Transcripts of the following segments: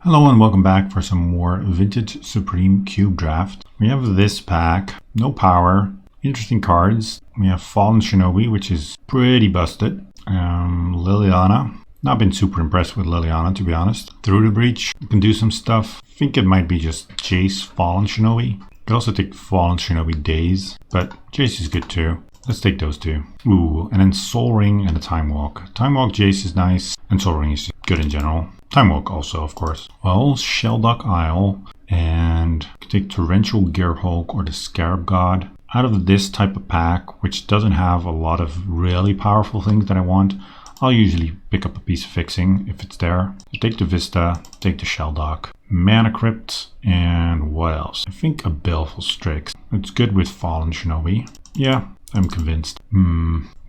Hello and welcome back for some more Vintage Supreme Cube Draft. We have this pack, no power, interesting cards. We have Fallen Shinobi, which is pretty busted. Liliana, not been super impressed with Liliana to be honest. Through the Breach, can do some stuff. I think it might be just Jace Fallen Shinobi. Could also take Fallen Shinobi Days, but Jace is good too. Let's take those two. Ooh, and then Soul Ring and a Time Walk. Time Walk Jace is nice, and Soul Ring is good in general. Time Walk also, of course. Well, Shelldock Isle, and take Torrential Gearhulk or the Scarab God. Out of this type of pack, which doesn't have a lot of really powerful things that I want, I'll usually pick up a piece of fixing if it's there. So take the Vista, take the Shelldock, Mana Crypt, and what else? I think a Baleful Strix. It's good with Fallen Shinobi. Yeah, I'm convinced.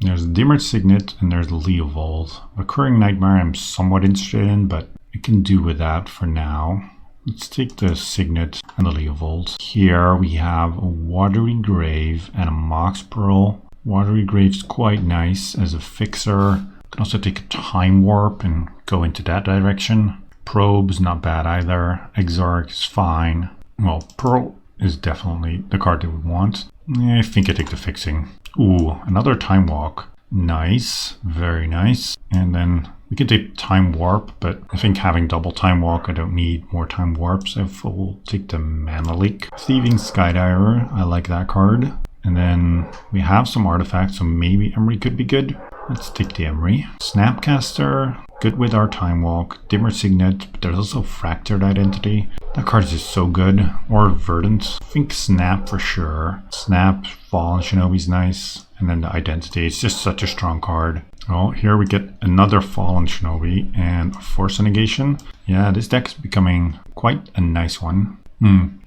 There's Dimmer Signet and there's Leovold. Recurring Nightmare I'm somewhat interested in, but I can do without for now. Let's take the Signet and the Leovold. Here we have a Watery Grave and a Mox Pearl. Watery Grave's quite nice as a fixer. Can also take a Time Warp and go into that direction. Probe's not bad either. Exarch is fine. Well, Pearl is definitely the card that we want. I think I take the fixing. Ooh, another Time Walk. Nice, very nice. And then we can take Time Warp, but I think having double Time Walk, I don't need more Time Warps. I will take the Mana Leak. Thieving Skydiver, I like that card. And then we have some artifacts, so maybe Emery could be good. Let's take the Emery. Snapcaster, good with our Time Walk. Dimmer Signet, but there's also Fractured Identity. That card is just so good. Or Verdant. I think Snap for sure. Snap, Fallen Shinobi's nice. And then the Identity. It's just such a strong card. Oh, here we get another Fallen Shinobi and a Force Negation. Yeah, this deck is becoming quite a nice one.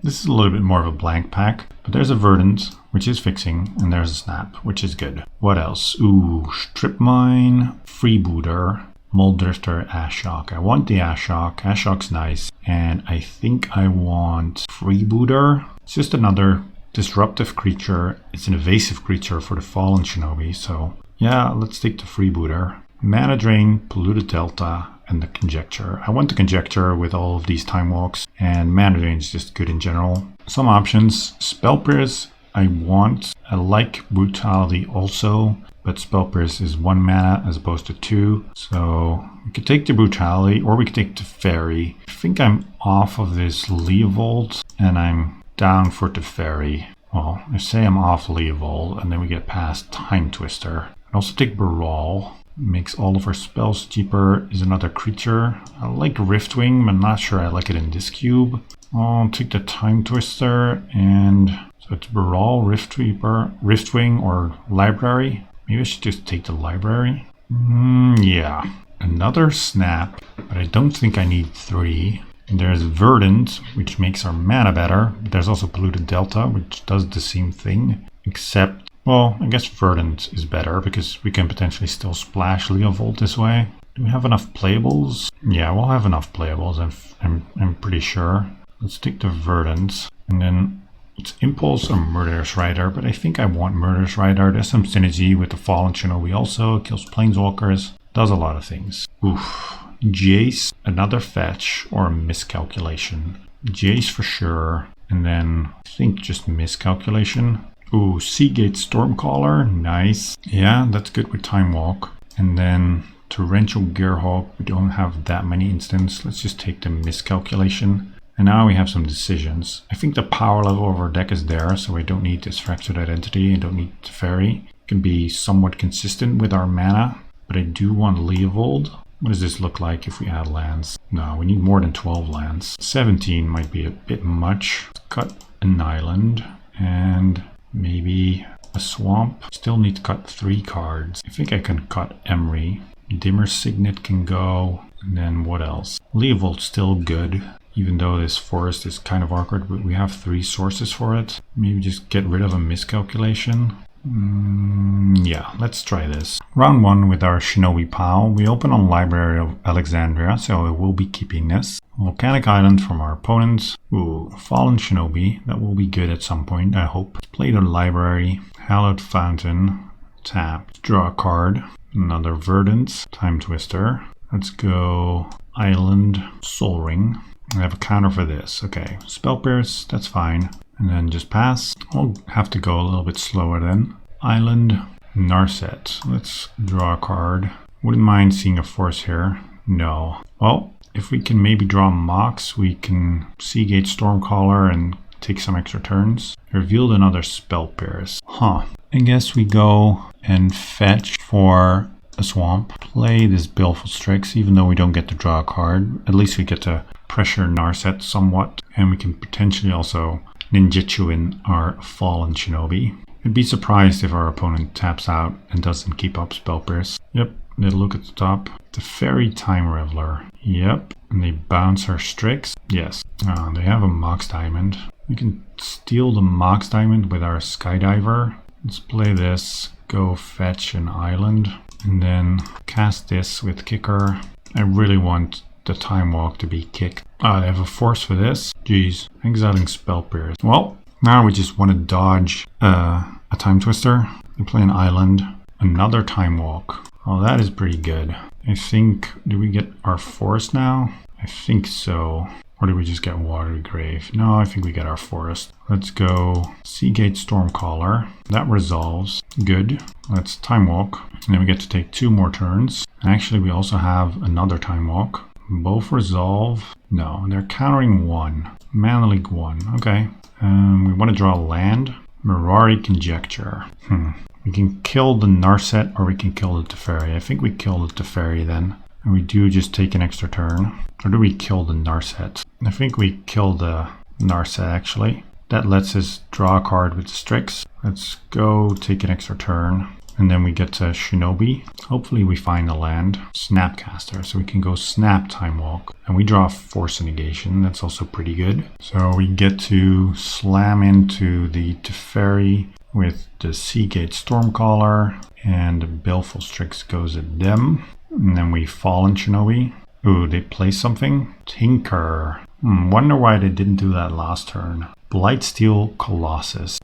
This is a little bit more of a blank pack, but there's a Verdant, which is fixing, and there's a Snap, which is good. What else? Ooh, Strip Mine, Freebooter, Mulldrifter, Ashok. I want the Ashok. Ashok's nice, and I think I want Freebooter. It's just another disruptive creature. It's an evasive creature for the Fallen Shinobi, so yeah, let's take the Freebooter. Mana Drain, Polluted Delta, and the Conjecture. I want the Conjecture with all of these Time Walks, and Mana Drain is just good in general. Some options. Spell Pierce, I want. I like Brutality also, but Spell Pierce is 1 mana as opposed to 2. So we could take the Brutality, or we could take the Fairy. I think I'm off of this Leovold, and I'm down for the Fairy. Well, I say I'm off Leovold, and then we get past Time Twister. I also take Baral. Makes all of our spells cheaper. Is another creature. I like Riftwing, but I'm not sure I like it in this cube. I'll take the Time Twister, and so it's Baral, Riftwing, or Library. Maybe I should just take the Library. Yeah. Another Snap, but I don't think I need 3. And there's Verdant, which makes our mana better. But there's also Polluted Delta, which does the same thing, except, well, I guess Verdant is better because we can potentially still splash Leovold this way. Do we have enough playables? Yeah, we'll have enough playables, I'm pretty sure. Let's take the Verdant, and then it's Impulse or Murderous Rider, but I think I want Murderous Rider. There's some synergy with the Fallen Shinobi also. It kills Planeswalkers, does a lot of things. Oof. Jace, another fetch or a miscalculation. Jace for sure, and then I think just miscalculation. Ooh, Seagate Stormcaller, nice. Yeah, that's good with Time Walk. And then Torrential Gearhulk, we don't have that many instants. Let's just take the miscalculation. And now we have some decisions. I think the power level of our deck is there, so we don't need this Fractured Identity and don't need the Fairy. It can be somewhat consistent with our mana, but I do want Leovold. What does this look like if we add lands? No, we need more than 12 lands. 17 might be a bit much. Let's cut an island and maybe a swamp. Still need to cut 3 cards. I think I can cut Emery. Dimmer Signet can go. And then what else? Leovold's still good, even though this forest is kind of awkward, but we have 3 sources for it. Maybe just get rid of a miscalculation. Yeah, let's try this. Round 1 with our Shinobi pal. We open on Library of Alexandria, so I will be keeping this. Volcanic Island from our opponents. Ooh, Fallen Shinobi. That will be good at some point, I hope. Play the Library. Hallowed Fountain. Tap. Draw a card. Another Verdant. Time Twister. Let's go Island, Soul Ring. I have a counter for this. Okay, Spell Pierce, that's fine. And then just pass. I'll have to go a little bit slower then. Island, Narset. Let's draw a card. Wouldn't mind seeing a force here. No. Well, if we can maybe draw Mox, we can Seagate Stormcaller and take some extra turns. Revealed another Spell Pierce. Huh. I guess we go and fetch for a swamp. Play this Baleful Strix, even though we don't get to draw a card. At least we get to pressure Narset somewhat. And we can potentially also ninjutsu in our Fallen Shinobi. I'd be surprised if our opponent taps out and doesn't keep up Spell Pierce. Yep, little look at the top. The Fairy Time Reveler. Yep, and they bounce our Strix. Yes, they have a Mox Diamond. We can steal the Mox Diamond with our Skydiver. Let's play this, go fetch an island, and then cast this with Kicker. I really want the Time Walk to be kicked. They have a force for this. Jeez, exiling Spell Pierce. Well, now we just want to dodge a Time Twister and play an island. Another Time Walk. Oh, that is pretty good. I think, do we get our forest now? I think so. Or do we just get Watery Grave? No, I think we get our forest. Let's go Seagate Stormcaller. That resolves. Good. Let's Time Walk. And then we get to take 2 more turns. Actually, we also have another Time Walk. Both resolve. No, they're countering 1. Mana League 1. Okay. We want to draw land. Mirari Conjecture. We can kill the Narset or we can kill the Teferi. I think we kill the Teferi then. And we do just take an extra turn. Or do we kill the Narset? I think we kill the Narset actually. That lets us draw a card with the Strix. Let's go take an extra turn. And then we get to Shinobi. Hopefully we find a land. Snapcaster. So we can go Snap Time Walk. And we draw Force Negation. That's also pretty good. So we get to slam into the Teferi with the Seagate Stormcaller. And the Baleful Strix goes at them. And then we Fallen Shinobi. Ooh, they play something? Tinker. Wonder why they didn't do that last turn. Blightsteel Colossus.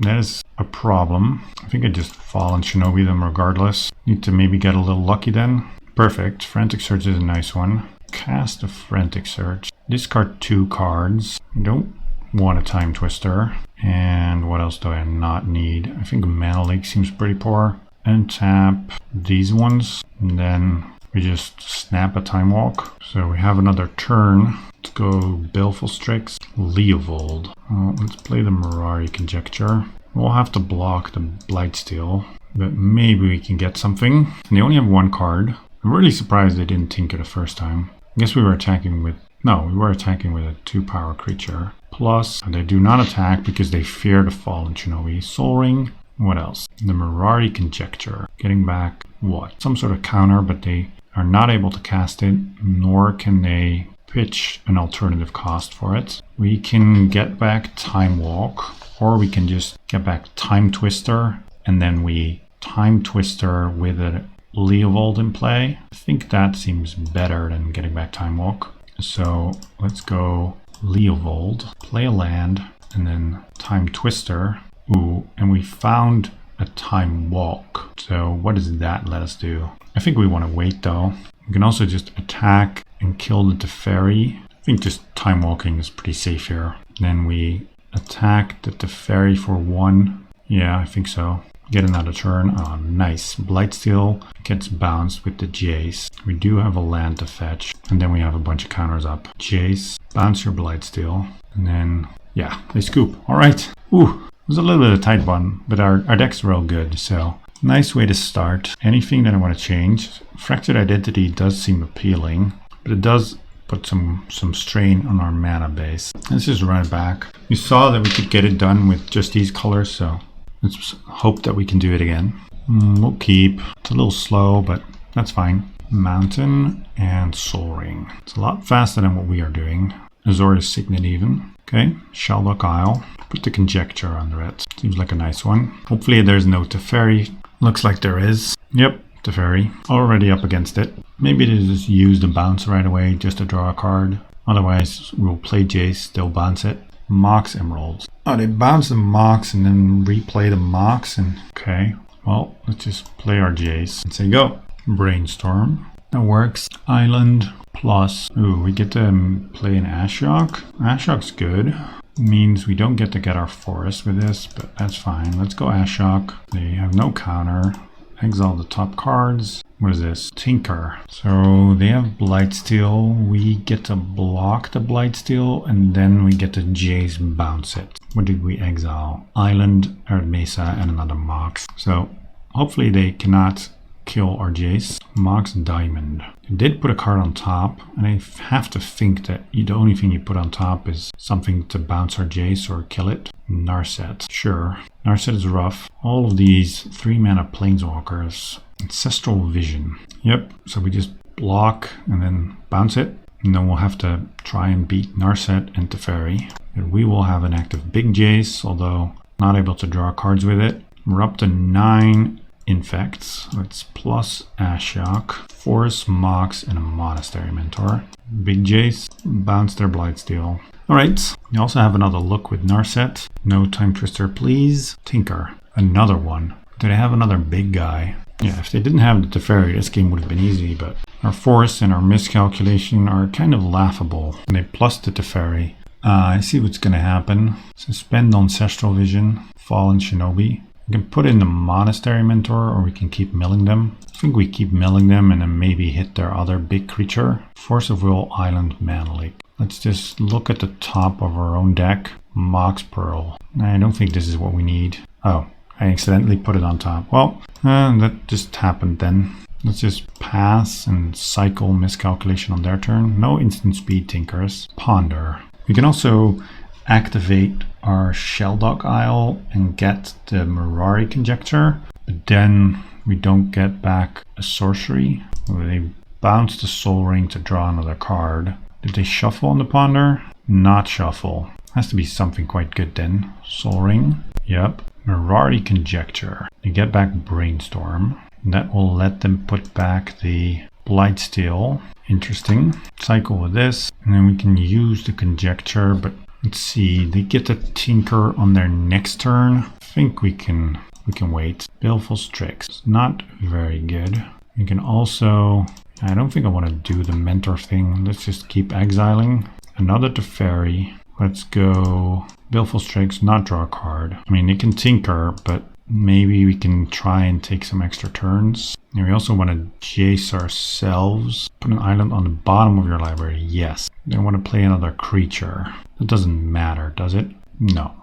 That is a problem. I think I just Fallen Shinobi them regardless. Need to maybe get a little lucky then. Perfect. Frantic Search is a nice one. Cast a Frantic Search. Discard 2 cards. Don't want a Time Twister. And what else do I not need? I think Mana Leak seems pretty poor. Untap these ones. And then we just snap a Time Walk. So we have another turn. Let's go Baleful Strix. Leovold. Let's play the Mirari Conjecture. We'll have to block the Blightsteel, but maybe we can get something. And they only have 1 card. I'm really surprised they didn't tinker the first time. I guess we were attacking with... No, we were attacking with a 2-power creature. Plus, they do not attack because they fear the Fallen Shinobi. Soul Ring. What else? The Mirari Conjecture. Getting back what? Some sort of counter, but they are not able to cast it, nor can they pitch an alternative cost for it. We can get back Time Walk, or we can just get back Time Twister, and then we Time Twister with a Leovold in play. I think that seems better than getting back Time Walk. So let's go Leovold, play a land, and then Time Twister. Ooh, and we found a Time Walk. So what does that let us do? I think we want to wait though. We can also just attack and kill the Teferi. I think just Time Walking is pretty safe here. Then we attack the Teferi for 1. Yeah, I think so. Get another turn. Oh, nice. Blightsteel gets bounced with the Jace. We do have a land to fetch. And then we have a bunch of counters up. Jace, bounce your Blightsteel. And then, yeah, they scoop. All right. Ooh, it was a little bit of a tight one, but our deck's real good. So, nice way to start. Anything that I want to change? Fractured Identity does seem appealing, but it does put some strain on our mana base. Let's just run it back. We saw that we could get it done with just these colors, so let's hope that we can do it again. We'll keep. It's a little slow, but that's fine. Mountain and Soul Ring. It's a lot faster than what we are doing. Azorius Signet even. Okay, Shelldock Isle. Put the Conjecture under it. Seems like a nice one. Hopefully there's no Teferi. Looks like there is. Yep, Teferi. Already up against it. Maybe they just use the bounce right away just to draw a card. Otherwise, we'll play Jace, they'll bounce it. Mox Emeralds. Oh, they bounce the Mox and then replay the Mox. And okay, well, let's just play our Jace and say go. Brainstorm. That works. Island plus. Ooh, we get to play an Ashok. Ashok's good. Means we don't get to get our forest with this, but that's fine. Let's go Ashok. They have no counter. Exile the top cards. What is this? Tinker. So they have Blightsteel. We get to block the Blightsteel, and then we get to Jace bounce it. What did we exile? Island, Earth Mesa, and another Mox. So hopefully they cannot kill our Jace. Mox Diamond. They did put a card on top, and I have to think that the only thing you put on top is something to bounce our Jace or kill it. Narset. Sure. Narset is rough. All of these 3-mana Planeswalkers. Ancestral Vision. Yep. So we just block and then bounce it. And then we'll have to try and beat Narset and Teferi. But we will have an active Big Jace, although not able to draw cards with it. We're up to 9 infects. Let's plus Ashok, Forest, Mox, and a Monastery Mentor. Big Jace, bounce their Blightsteel. Alright, we also have another look with Narset. No Time Twister, please. Tinker, another one. Do they have another big guy? Yeah, if they didn't have the Teferi, this game would have been easy, but our Forest and our Miscalculation are kind of laughable. And they plus the Teferi. I see what's going to happen. Suspend Ancestral Vision, Fallen Shinobi. We can put in the Monastery Mentor, or we can keep milling them. I think we keep milling them and then maybe hit their other big creature. Force of Will, Island, Mana Lake. Let's just look at the top of our own deck. Mox Pearl. I don't think this is what we need. Oh, I accidentally put it on top. Well, that just happened then. Let's just pass and cycle Miscalculation on their turn. No instant speed Tinkers. Ponder. We can also activate our Shelldock Isle and get the Mirari Conjecture, but then we don't get back a sorcery. They bounce the Soul Ring to draw another card. Did they shuffle on the Ponder? Not shuffle. Has to be something quite good then. Soul Ring. Yep. Mirari Conjecture. They get back Brainstorm. That will let them put back the Blightsteel. Interesting. Cycle with this, and then we can use the Conjecture, but let's see, they get to Tinker on their next turn. I think we can wait. Baleful Strix, not very good. We can also, I don't think I want to do the Mentor thing. Let's just keep exiling. Another Teferi. Let's go Baleful Strix, not draw a card. I mean, they can Tinker, but maybe we can try and take some extra turns. And we also want to Jace ourselves. Put an island on the bottom of your library. Yes. They want to play another creature. That doesn't matter, does it? No.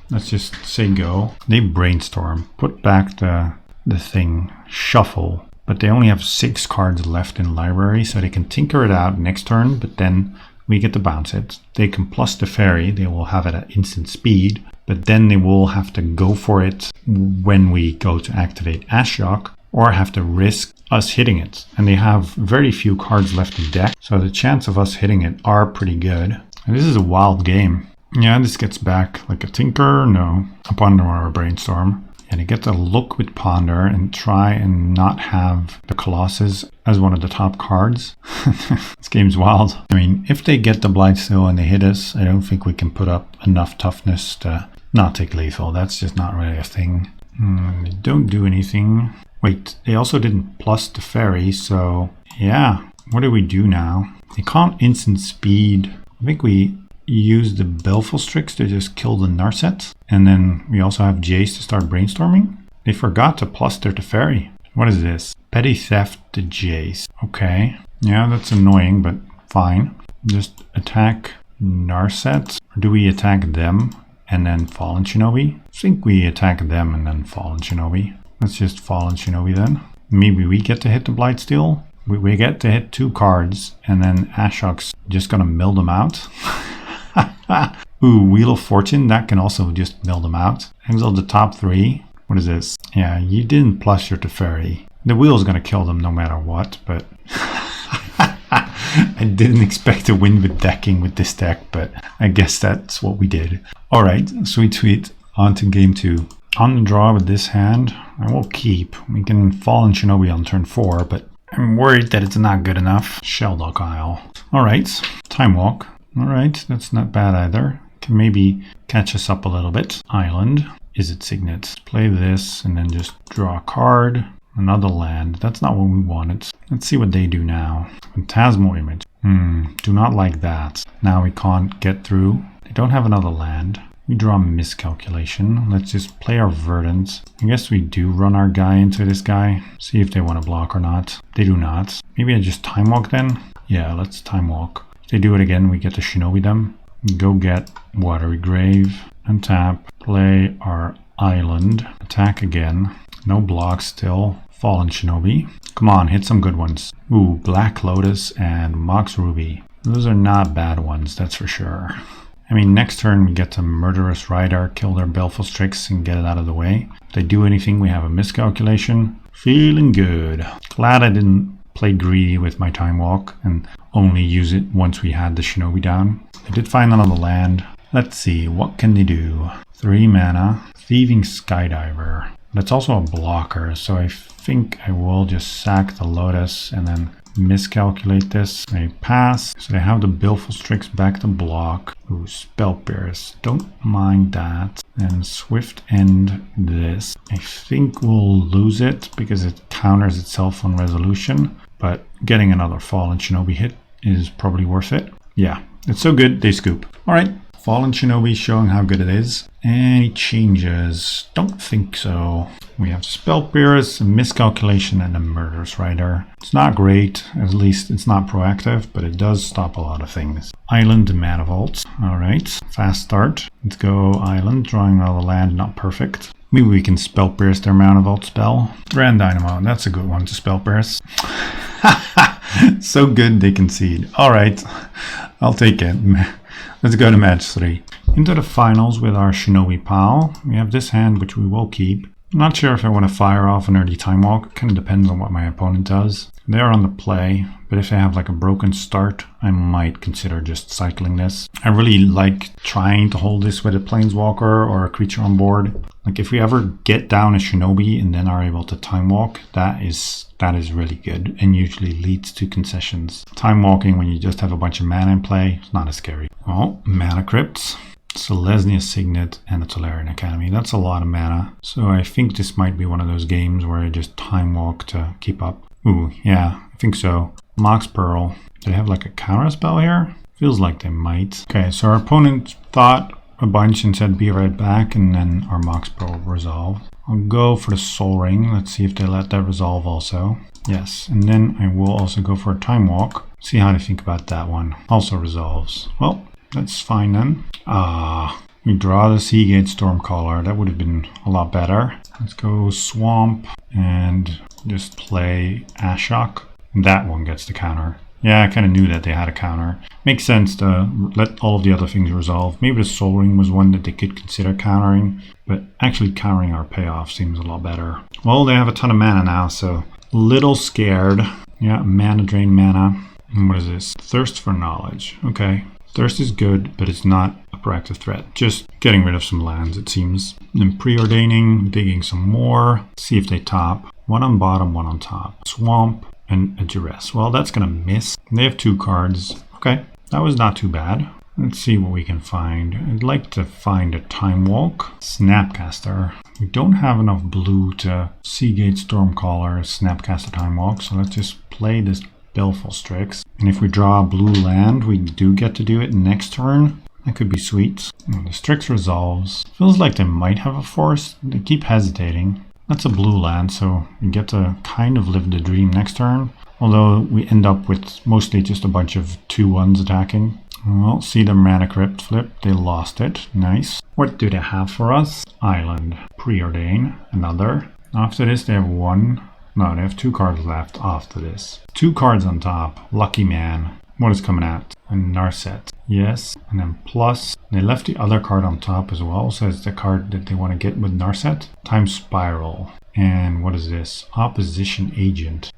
Let's just say go. They Brainstorm. Put back the thing. Shuffle. But they only have 6 cards left in library, so they can Tinker it out next turn, but then we get to bounce it. They can plus the Fairy. They will have it at instant speed, but then they will have to go for it when we go to activate Ashok, or have to risk us hitting it. And they have very few cards left in deck, so the chance of us hitting it are pretty good. And this is a wild game. Yeah, this gets back like a Tinker, no, a Ponder or a Brainstorm. And you get to look with Ponder and try and not have the Colossus as one of the top cards. This game's wild. I mean, if they get the Blightsteel and they hit us, I don't think we can put up enough toughness to not take lethal. That's just not really a thing. They don't do anything. Wait, they also didn't plus the Fairy, so yeah. What do we do now? They can't instant speed. I think we use the Baleful Strix to just kill the Narset. And then we also have Jace to start brainstorming. They forgot to plus their Teferi. What is this? Petty Theft to Jace. Okay. Yeah, that's annoying, but fine. Just attack Narset. Or do we attack them and then Fallen Shinobi? I think we attack them and then Fallen Shinobi. Let's just Fallen Shinobi then. Maybe we get to hit the Blightsteel. We get to hit 2 cards and then Ashok's just gonna mill them out. Ooh, Wheel of Fortune, that can also just mill them out. Exile the top 3. What is this? Yeah, you didn't plus your Teferi. The wheel is going to kill them no matter what, but I didn't expect to win with decking with this deck, but I guess that's what we did. Alright, sweet sweet. On to game 2. On the draw with this hand, I will keep. We can Fallen Shinobi on turn 4, but I'm worried that it's not good enough. Shelldock Isle. Alright, Timewalk. Alright, that's not bad either. Can maybe catch us up a little bit. Island. Is it Signet? Play this and then just draw a card. Another land. That's not what we wanted. Let's see what they do now. Phantasmal Image. Do not like that. Now we can't get through. They don't have another land. We draw Miscalculation. Let's just play our Verdant. I guess we do run our guy into this guy. See if they want to block or not. They do not. Maybe I just Time Walk then? Yeah, let's Time Walk. If they do it again, we get to Shinobi them. Go get Watery Grave. Untap. Play our Island. Attack again. No blocks still. Fallen Shinobi. Come on, hit some good ones. Ooh, Black Lotus and Mox Ruby. Those are not bad ones, that's for sure. I mean, next turn we get to Murderous Rider, kill their Baleful Strix and get it out of the way. If they do anything, we have a Miscalculation. Feeling good. Glad I didn't play greedy with my Time Walk and only use it once we had the Shinobi down. They did find another land. Let's see, what can they do? 3 mana. Thieving Skydiver. But it's also a blocker, so I think I will just sack the Lotus and then miscalculate this. They pass, so they have the Baleful Strix back to block. Ooh, Spell Pierce. Don't mind that. And Swift End this. I think we'll lose it because it counters itself on resolution, but getting another Fallen Shinobi hit is probably worth it. Yeah, it's so good, they scoop. Alright, Fallen Shinobi showing how good it is. Any changes? Don't think so. We have Spell Pierce, a Miscalculation, and a Murderous Rider. It's not great, at least it's not proactive, but it does stop a lot of things. Island Mana Vault. Alright, fast start. Let's go Island, drawing another land, not perfect. Maybe we can Spell Pierce their Mana Vault spell. Grand Dynamo, that's a good one to Spell Pierce. So good they concede. Alright, I'll take it. Let's go to match 3. Into the finals with our Shinobi pal. We have this hand which we will keep. I'm not sure if I want to fire off an early Time Walk. It kind of depends on what my opponent does. They're on the play, but if they have like a broken start, I might consider just cycling this. I really like trying to hold this with a Planeswalker or a creature on board. Like if we ever get down a Shinobi and then are able to Time Walk, that is really good and usually leads to concessions. Time walking when you just have a bunch of mana in play is not as scary. Oh, Mana Crypts. Selesnya Signet and the Tolarian Academy. That's a lot of mana. So I think this might be one of those games where I just Time Walk to keep up. Ooh, yeah, I think so. Mox Pearl. Do they have like a counter spell here? Feels like they might. Okay, so our opponent thought a bunch and said be right back, and then our Mox Pearl resolved. I'll go for the Soul Ring. Let's see if they let that resolve also. Yes, and then I will also go for a Time Walk. See how they think about that one. Also resolves. Well, that's fine then. We draw the Seagate Stormcaller. That would have been a lot better. Let's go Swamp and just play Ashok. And that one gets the counter. Yeah, I kind of knew that they had a counter. Makes sense to let all of the other things resolve. Maybe the Soul Ring was one that they could consider countering, but actually countering our payoff seems a lot better. Well, they have a ton of mana now, so a little scared. Yeah, mana drain mana. And what is this? Thirst for Knowledge. Okay. Thirst is good, but it's not a proactive threat. Just getting rid of some lands, it seems. Then preordaining, digging some more. See if they top. One on bottom, one on top. Swamp and a Duress. Well, that's going to miss. They have 2 cards. Okay, that was not too bad. Let's see what we can find. I'd like to find a Time Walk. Snapcaster. We don't have enough blue to Seagate Stormcaller, Snapcaster Time Walk, so let's just play this Baleful Strix. And if we draw a blue land, we do get to do it next turn. That could be sweet. And the Strix resolves. Feels like they might have a force. They keep hesitating. That's a blue land, so we get to kind of live the dream next turn. Although we end up with mostly just a bunch of 2/1s attacking. Well, see the Mana Crypt flip. They lost it. Nice. What do they have for us? Island. Preordain. Another. After this, they have 1. No, they have 2 cards left after this. 2 cards on top. Lucky Man. What is coming out? A Narset. Yes. And then plus. They left the other card on top as well. So it's the card that they want to get with Narset. Time Spiral. And what is this? Opposition Agent.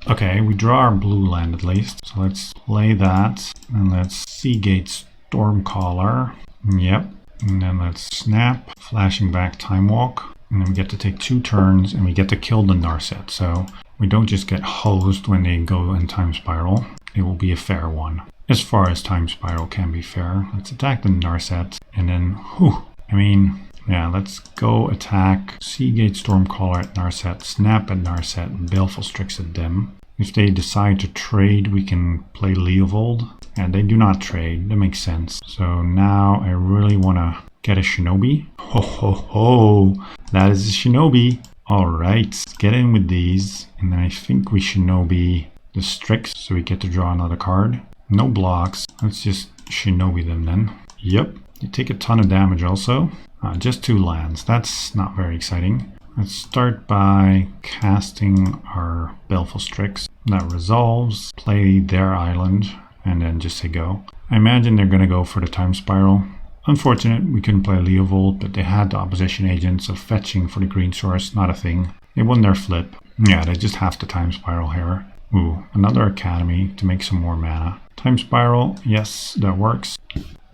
Okay, we draw our blue land at least. So let's play that. And let's Seagate Stormcaller. Yep. And then let's snap. Flashing back Time Walk. And then we get to take 2 turns and we get to kill the Narset. So we don't just get hosed when they go in Time Spiral. It will be a fair one. As far as Time Spiral can be fair. Let's attack the Narset. And then, whew, I mean, Yeah, let's go attack Seagate Stormcaller at Narset, Snap at Narset, Baleful Strix at them. If they decide to trade, we can play Leovold. And they do not trade, that makes sense. So now I really want to get a Shinobi. Ho ho ho, that is a Shinobi. Alright, get in with these. And then I think we Shinobi the Strix, so we get to draw another card. No blocks, let's just Shinobi them then. Yep, you take a ton of damage also. Just 2 lands, that's not very exciting. Let's start by casting our Baleful Strix. That resolves, play their island, and then just say go. I imagine they're going to go for the Time Spiral. Unfortunate, we couldn't play Leovold, but they had the opposition agent, so fetching for the green source, not a thing. They won their flip. Yeah, they just have the Time Spiral here. Ooh, another Academy to make some more mana. Time Spiral, yes, that works.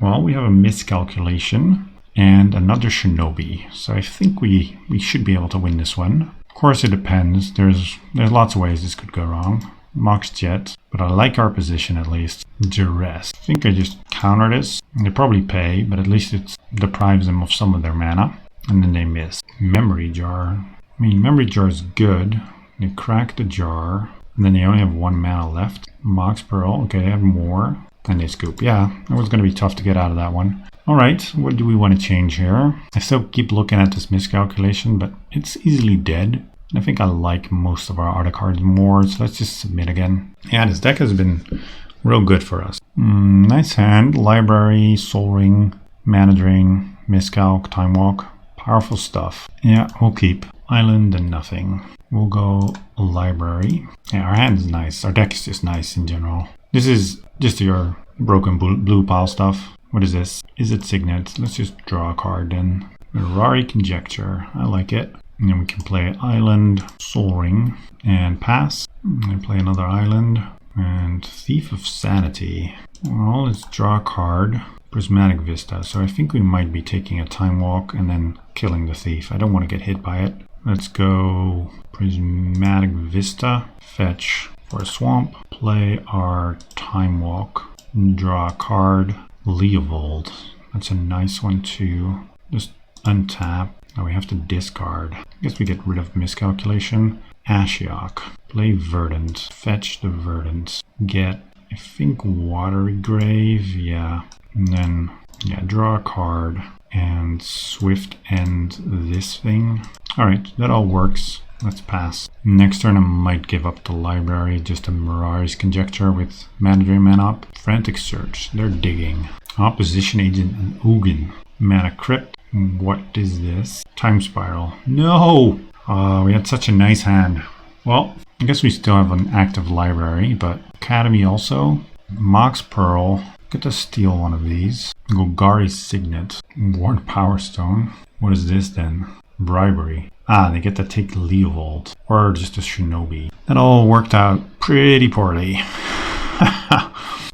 Well, we have a miscalculation and another Shinobi. So I think we should be able to win this one. Of course, it depends. There's lots of ways this could go wrong. Mox Jet, but I like our position at least. Duress. I think I just counter this. They probably pay, but at least it deprives them of some of their mana. And then they miss. Memory Jar. I mean, Memory Jar is good. They crack the jar, and then they only have 1 mana left. Mox Pearl, okay, they have more. And they scoop. Yeah, it was going to be tough to get out of that one. Alright, what do we want to change here? I still keep looking at this miscalculation, but it's easily dead. I think I like most of our other cards more, so let's just submit again. Yeah, this deck has been real good for us. Nice hand. Library, Soul Ring, Mana Drain, Miscalc, Time Walk. Powerful stuff. Yeah, we'll keep. Island and nothing. We'll go Library. Yeah, our hand is nice. Our deck is just nice in general. This is just your broken blue pile stuff. What is this? Is it Signet? Let's just draw a card then. Mirari Conjecture. I like it. And then we can play Island, Soul Ring, and pass. And play another Island. And Thief of Sanity. Well, let's draw a card. Prismatic Vista. So I think we might be taking a Time Walk and then killing the Thief. I don't want to get hit by it. Let's go Prismatic Vista. Fetch for a swamp. Play our Time Walk. Draw a card. Leovold. That's a nice one too. Just untap. Now we have to discard. I guess we get rid of Miscalculation. Ashiok. Play Verdant. Fetch the Verdant. Get, I think, Watery Grave. Yeah. And then, yeah, draw a card. And Swift End this thing. Alright, that all works. Let's pass. Next turn I might give up the Library. Just a Mirari's Conjecture with Mana Drain, Mana Up. Frantic Search. They're digging. Opposition Agent and Ugin. Mana Crypt. What is this? Time Spiral. No! We had such a nice hand. Well, I guess we still have an active Library, but Academy also. Mox Pearl. Get to steal one of these. Golgari's Signet. Ward Power Stone. What is this then? Bribery. Ah, they get to take Leovold. Or just a Shinobi. That all worked out pretty poorly.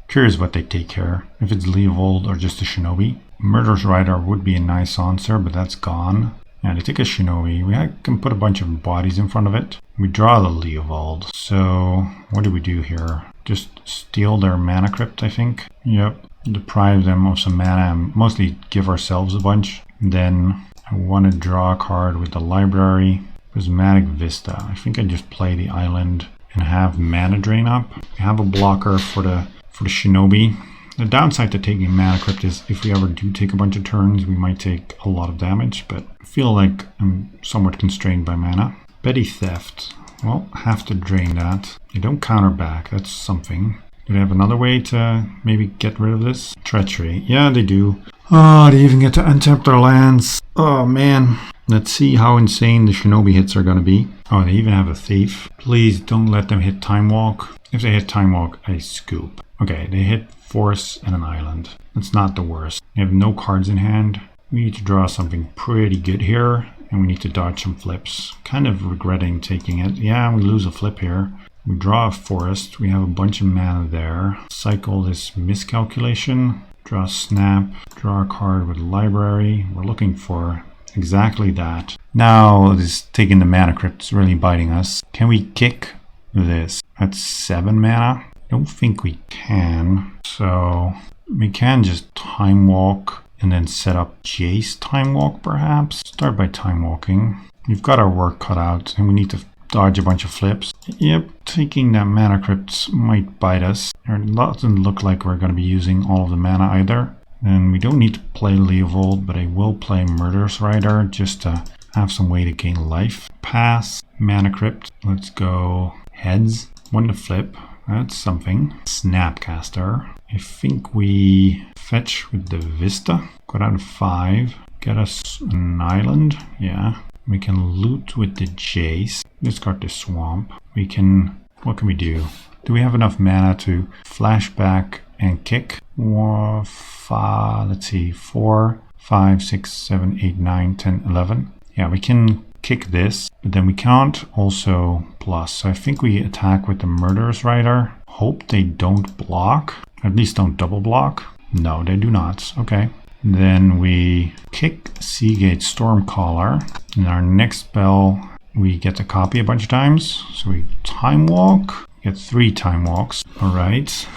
Curious what they take here. If it's Leovold or just a Shinobi. Murderous Rider would be a nice answer, but that's gone. Yeah, they take a Shinobi. We can put a bunch of bodies in front of it. We draw the Leovold. So, what do we do here? Just steal their Mana Crypt, I think. Yep. Deprive them of some mana and mostly give ourselves a bunch. Then I want to draw a card with the Library. Prismatic Vista. I think I just play the Island and have Mana Drain up. We have a blocker for the Shinobi. The downside to taking Mana Crypt is if we ever do take a bunch of turns, we might take a lot of damage, but I feel like I'm somewhat constrained by mana. Petty Theft. Well, have to drain that. They don't counter back, that's something. Do they have another way to maybe get rid of this? Treachery. Yeah, they do. Oh, they even get to untap their lands. Oh, man. Let's see how insane the Shinobi hits are going to be. Oh, they even have a Thief. Please don't let them hit Time Walk. If they hit Time Walk, I scoop. Okay, they hit Force and an Island. That's not the worst. They have no cards in hand. We need to draw something pretty good here. And we need to dodge some flips. Kind of regretting taking it. Yeah, we lose a flip here. We draw a Forest. We have a bunch of mana there. Cycle this Miscalculation. Draw a Snap. Draw a card with Library. We're looking for exactly that. Now this taking the Mana Crypt is really biting us. Can we kick this? That's 7 mana. I don't think we can. So we can just Time Walk and then set up Jace Time Walk perhaps. Start by Time Walking. We've got our work cut out and we need to dodge a bunch of flips. Yep, taking that mana crypts might bite us. It doesn't look like we're going to be using all of the mana either. And we don't need to play Leovold, but I will play Murderous Rider just to have some way to gain life. Pass, mana crypt. Let's go heads. 1 to flip. That's something. Snapcaster. I think we fetch with the Vista. Go down to 5. Get us an island. Yeah. We can loot with the Jace. Discard the Swamp. We can... What can we do? Do we have enough mana to flashback and kick? Let's see. 4, 5, 6, 7, 8, 9, 10, 11. Yeah, we can kick this, but then we can't also plus. So I think we attack with the Murderous Rider. Hope they don't block. At least don't double block. No, they do not. Okay. Then we kick Seagate Stormcaller. In our next spell, we get to copy a bunch of times. So we Time Walk. Get 3 Time Walks. All right.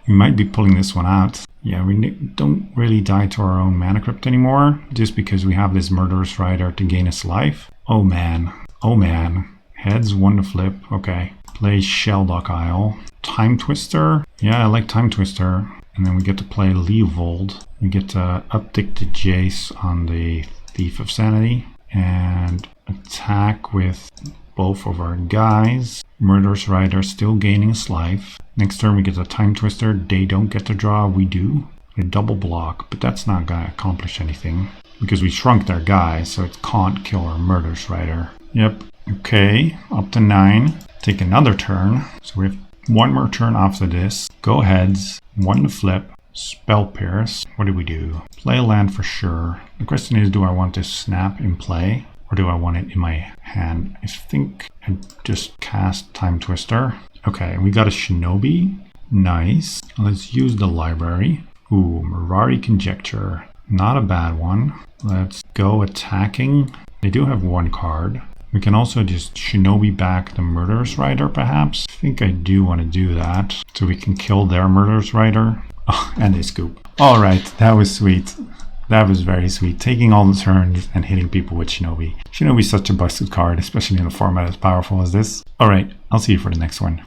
We might be pulling this one out. Yeah, we don't really die to our own mana crypt anymore, just because we have this Murderous Rider to gain us life. Oh man. Oh man. Heads 1 to flip. Okay. Play Shelldock Isle. Time Twister. Yeah, I like Time Twister. And then we get to play Leovold. We get to uptick the Jace on the Thief of Sanity. And attack with both of our guys. Murderous Rider still gaining us life. Next turn we get a Time Twister. They don't get to draw, we do. A double block, but that's not gonna accomplish anything. Because we shrunk their guy, so it can't kill our Murderous Rider. Yep. Okay, up to 9. Take another turn. So we have 1 more turn after this. Go heads. 1 to flip. Spell Pierce. What do we do? Play a land for sure. The question is, do I want to snap in play? Or do I want it in my hand? I think I just cast Time Twister. Okay, we got a Shinobi. Nice. Let's use the library. Ooh, Mirari Conjecture. Not a bad one. Let's go attacking. They do have 1 card. We can also just Shinobi back the Murderous Rider, perhaps. I think I do want to do that. So we can kill their Murderous Rider. Oh, and they scoop. Alright, that was sweet. That was very sweet. Taking all the turns and hitting people with Shinobi. Shinobi's such a busted card, especially in a format as powerful as this. Alright, I'll see you for the next one.